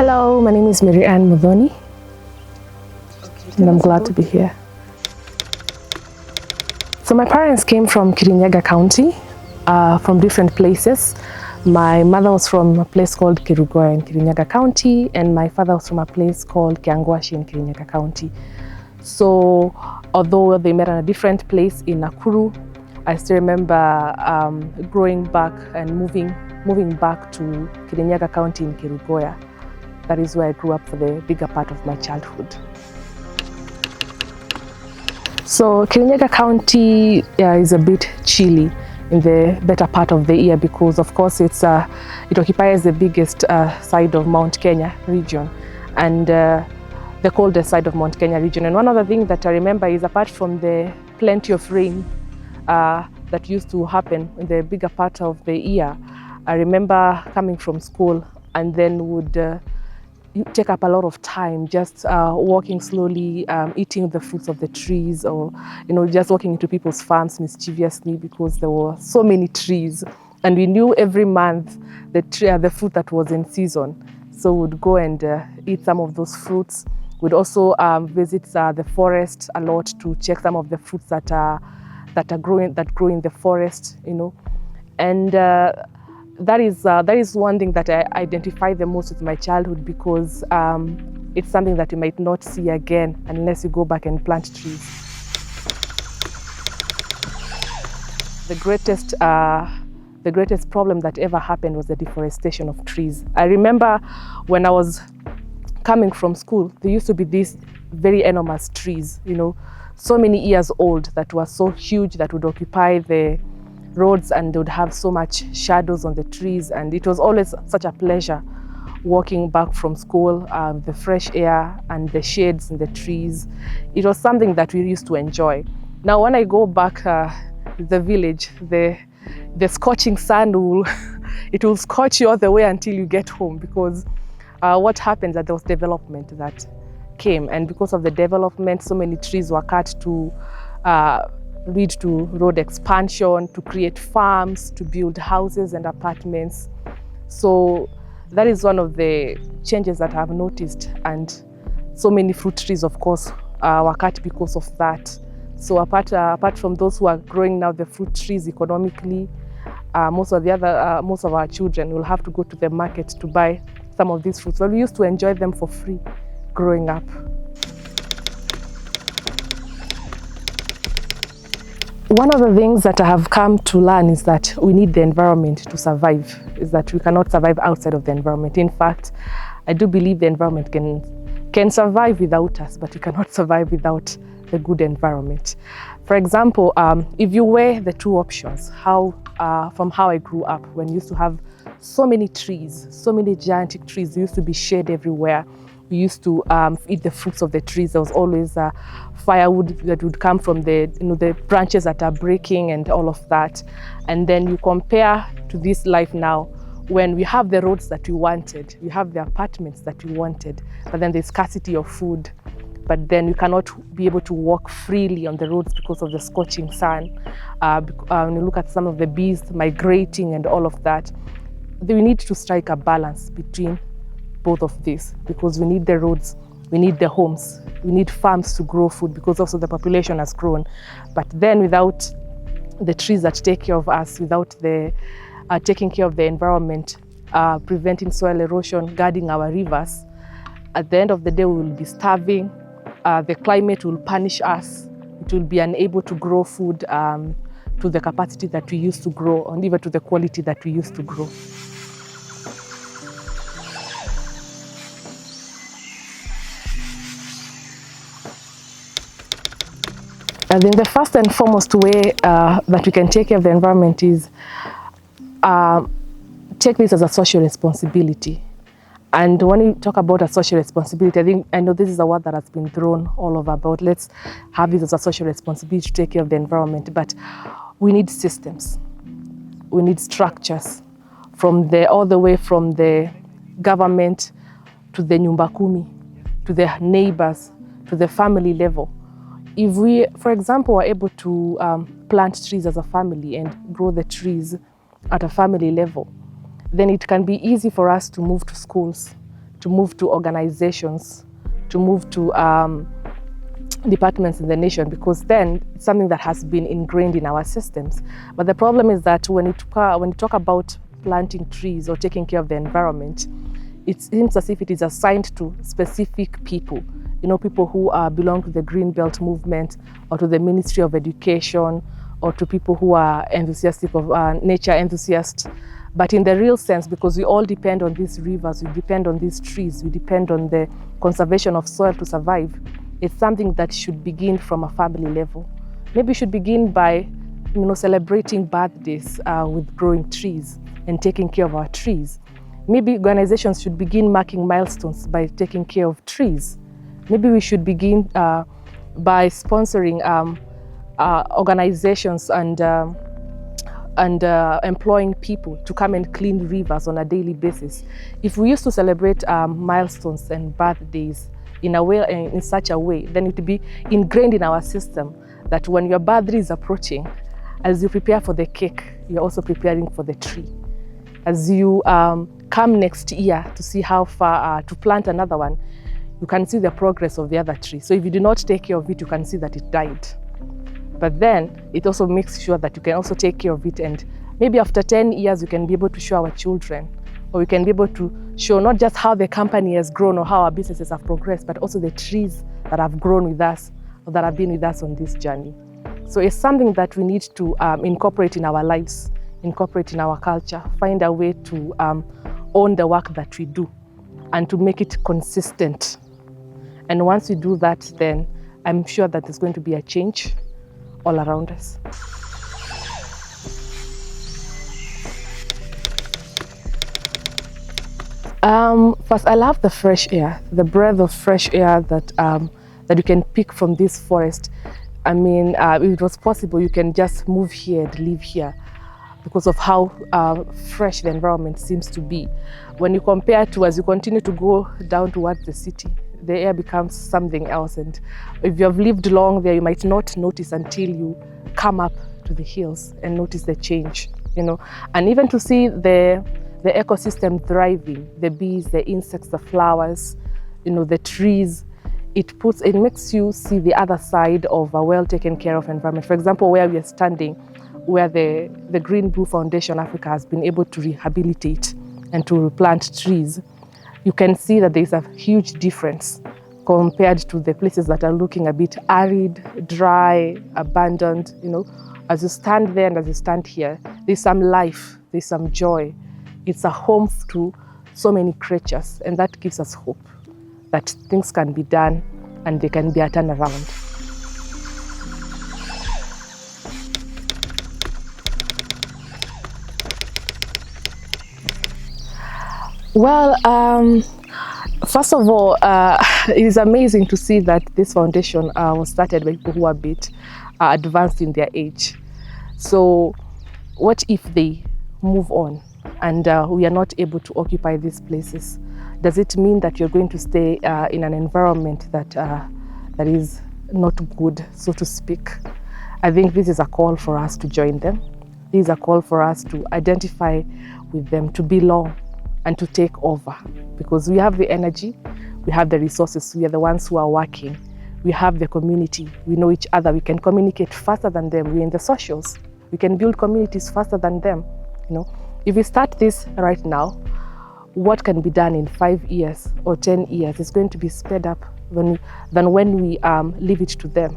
Hello, my name is Bedan Mbugua, and I'm glad to be here. So my parents came from Kirinyaga County, from different places. My mother was from a place called Kirugoya in Kirinyaga County, and my father was from a place called Kiangwashi in Kirinyaga County. So although they met at a different place in Nakuru, I still remember growing back and moving back to Kirinyaga County in Kirugoya. That is where I grew up for the bigger part of my childhood. So Kirinyaga County is a bit chilly in the better part of the year because, of course, it occupies the biggest side of Mount Kenya region and the coldest side of Mount Kenya region. And one of the things that I remember is, apart from the plenty of rain that used to happen in the bigger part of the year, I remember coming from school and then would take up a lot of time just walking slowly, eating the fruits of the trees, or just walking into people's farms mischievously because there were so many trees, and we knew every month the fruit that was in season. So we'd go and eat some of those fruits. We'd also visit the forest a lot to check some of the fruits that grow in the forest, and that is one thing that I identify the most with my childhood, because it's something that you might not see again unless you go back and plant trees. The greatest problem that ever happened was the deforestation of trees. I remember when I was coming from school, there used to be these very enormous trees, so many years old, that were so huge that would occupy the roads, and they would have so much shadows on the trees, and it was always such a pleasure walking back from school, the fresh air and the shades in the trees. It was something that we used to enjoy. Now when I go back to the village, the scorching sun will scorch you all the way until you get home, because what happens that there was development that came, and because of the development, so many trees were cut to lead to road expansion, to create farms, to build houses and apartments. So that is one of the changes that I've noticed, and so many fruit trees, of course, were cut because of that. So apart from those who are growing now the fruit trees economically, most of our children will have to go to the market to buy some of these fruits. Well, we used to enjoy them for free growing up. One of the things that I have come to learn is that we need the environment to survive, is that we cannot survive outside of the environment. In fact, I do believe the environment can survive without us, but we cannot survive without the good environment. For example, if you weigh the two options, from how I grew up, when we used to have so many trees, so many gigantic trees, there used to be shade everywhere. We used to eat the fruits of the trees. There was always firewood that would come from the branches that are breaking and all of that. And then you compare to this life now, when we have the roads that we wanted, we have the apartments that we wanted, but then there's scarcity of food. But then we cannot be able to walk freely on the roads because of the scorching sun. When you look at some of the bees migrating and all of that, we need to strike a balance between both of these, because we need the roads, we need the homes, we need farms to grow food, because also the population has grown. But then without the trees that take care of us, without the taking care of the environment, preventing soil erosion, guarding our rivers, at the end of the day we will be starving. The climate will punish us. It will be unable to grow food to the capacity that we used to grow, and even to the quality that we used to grow. I think the first and foremost way that we can take care of the environment is take this as a social responsibility. And when you talk about a social responsibility, I know this is a word that has been thrown all over about, let's have this as a social responsibility to take care of the environment. But we need systems, we need structures, all the way from the government to the nyumba kumi, to the neighbors, to the family level. If we, for example, are able to plant trees as a family and grow the trees at a family level, then it can be easy for us to move to schools, to move to organizations, to move to departments in the nation, because then it's something that has been ingrained in our systems. But the problem is that when you talk about planting trees or taking care of the environment, it seems as if it is assigned to specific people. People who belong to the Green Belt movement, or to the Ministry of Education, or to people who are enthusiastic of nature enthusiasts. But in the real sense, because we all depend on these rivers, we depend on these trees, we depend on the conservation of soil to survive, it's something that should begin from a family level. Maybe we should begin by celebrating birthdays with growing trees and taking care of our trees. Maybe organizations should begin marking milestones by taking care of trees. Maybe we should begin by sponsoring organizations and employing people to come and clean rivers on a daily basis. If we used to celebrate milestones and birthdays in such a way, then it would be ingrained in our system that when your birthday is approaching, as you prepare for the cake, you're also preparing for the tree. As you come next year to see how far to plant another one, you can see the progress of the other tree. So if you do not take care of it, you can see that it died. But then it also makes sure that you can also take care of it, and maybe after 10 years you can be able to show our children, or we can be able to show not just how the company has grown or how our businesses have progressed, but also the trees that have grown with us or that have been with us on this journey. So it's something that we need to incorporate in our lives, incorporate in our culture, find a way to own the work that we do and to make it consistent. And once we do that, then I'm sure that there's going to be a change all around us. First, I love the fresh air, the breath of fresh air that you can pick from this forest. I mean, if it was possible, you can just move here and live here because of how fresh the environment seems to be. When you compare to, as you continue to go down towards the city, the air becomes something else. And if you have lived long there, you might not notice until you come up to the hills and notice the change, And even to see the ecosystem thriving, the bees, the insects, the flowers, the trees, it makes you see the other side of a well taken care of environment. For example, where we are standing, where the Green Blue Foundation Africa has been able to rehabilitate and to replant trees, you can see that there's a huge difference compared to the places that are looking a bit arid, dry, abandoned. As you stand there and as you stand here, there's some life, there's some joy. It's a home to so many creatures, and that gives us hope that things can be done and they can be a turnaround. Well, first of all, it is amazing to see that this foundation was started by people who are a bit advanced in their age. So what if they move on and we are not able to occupy these places? Does it mean that you're going to stay in an environment that is not good, so to speak? I think this is a call for us to join them. This is a call for us to identify with them, to belong, and to take over, because we have the energy, we have the resources, we are the ones who are working, we have the community, we know each other, we can communicate faster than them, we're in the socials, we can build communities faster than them. If we start this right now, what can be done in 5 years or 10 years is going to be sped up than when we leave it to them,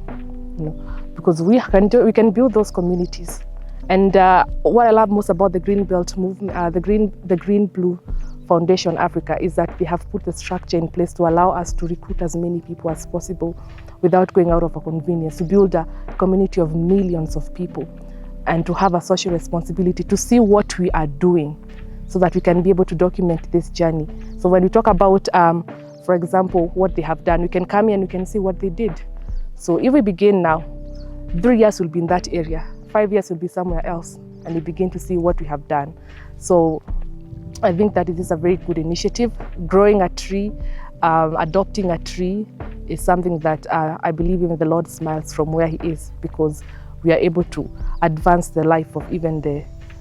because we can build those communities. And what I love most about the Green Belt movement, the Green Blue Foundation Africa, is that they have put the structure in place to allow us to recruit as many people as possible without going out of our convenience, to build a community of millions of people and to have a social responsibility to see what we are doing so that we can be able to document this journey. So when we talk about, for example, what they have done, we can come here and we can see what they did. So if we begin now, 3 years will be in that area, 5 years will be somewhere else, and we begin to see what we have done. So I think that it is a very good initiative. Growing a tree, adopting a tree is something that I believe even the Lord smiles from where He is, because we are able to advance the life of even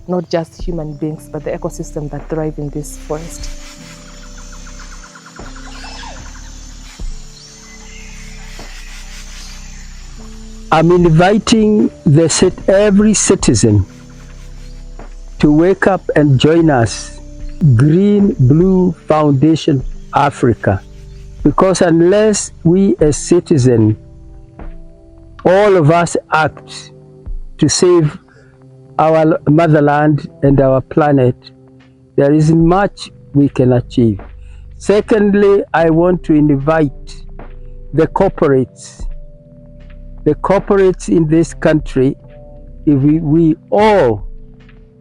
not just human beings, but the ecosystem that thrive in this forest. I'm inviting every citizen to wake up and join us, Green Blue Foundation Africa, because unless we as citizens, all of us act to save our motherland and our planet, there isn't much we can achieve. Secondly, I want to invite the corporates in this country. If we all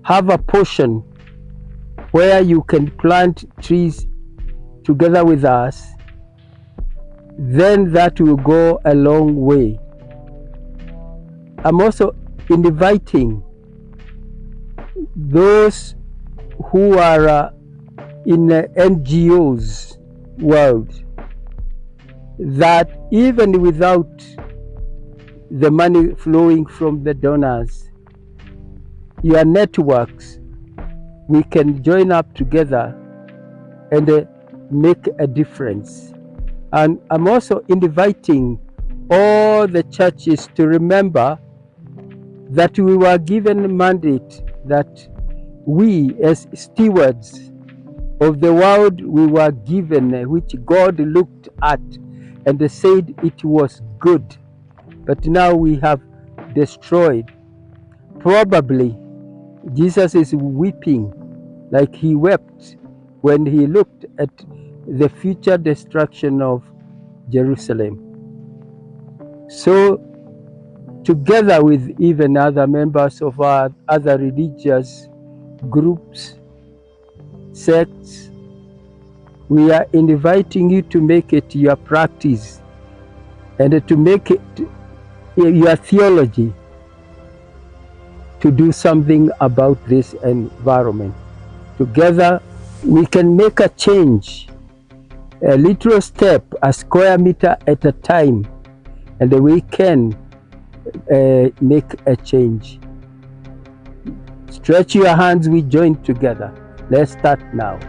have a portion where you can plant trees together with us, then that will go a long way. I'm also inviting those who are in the NGOs world, that even without the money flowing from the donors, your networks, we can join up together and make a difference. And I'm also inviting all the churches to remember that we were given a mandate, that we as stewards of the world we were given, which God looked at and said it was good, but now we have destroyed. Probably Jesus is weeping like he wept when he looked at the future destruction of Jerusalem. So together with even other members of our other religious groups, sects, we are inviting you to make it your practice and to make it your theology to do something about this environment. Together we can make a change, a little step, a square meter at a time, and we can make a change. Stretch your hands, we join together. Let's start now.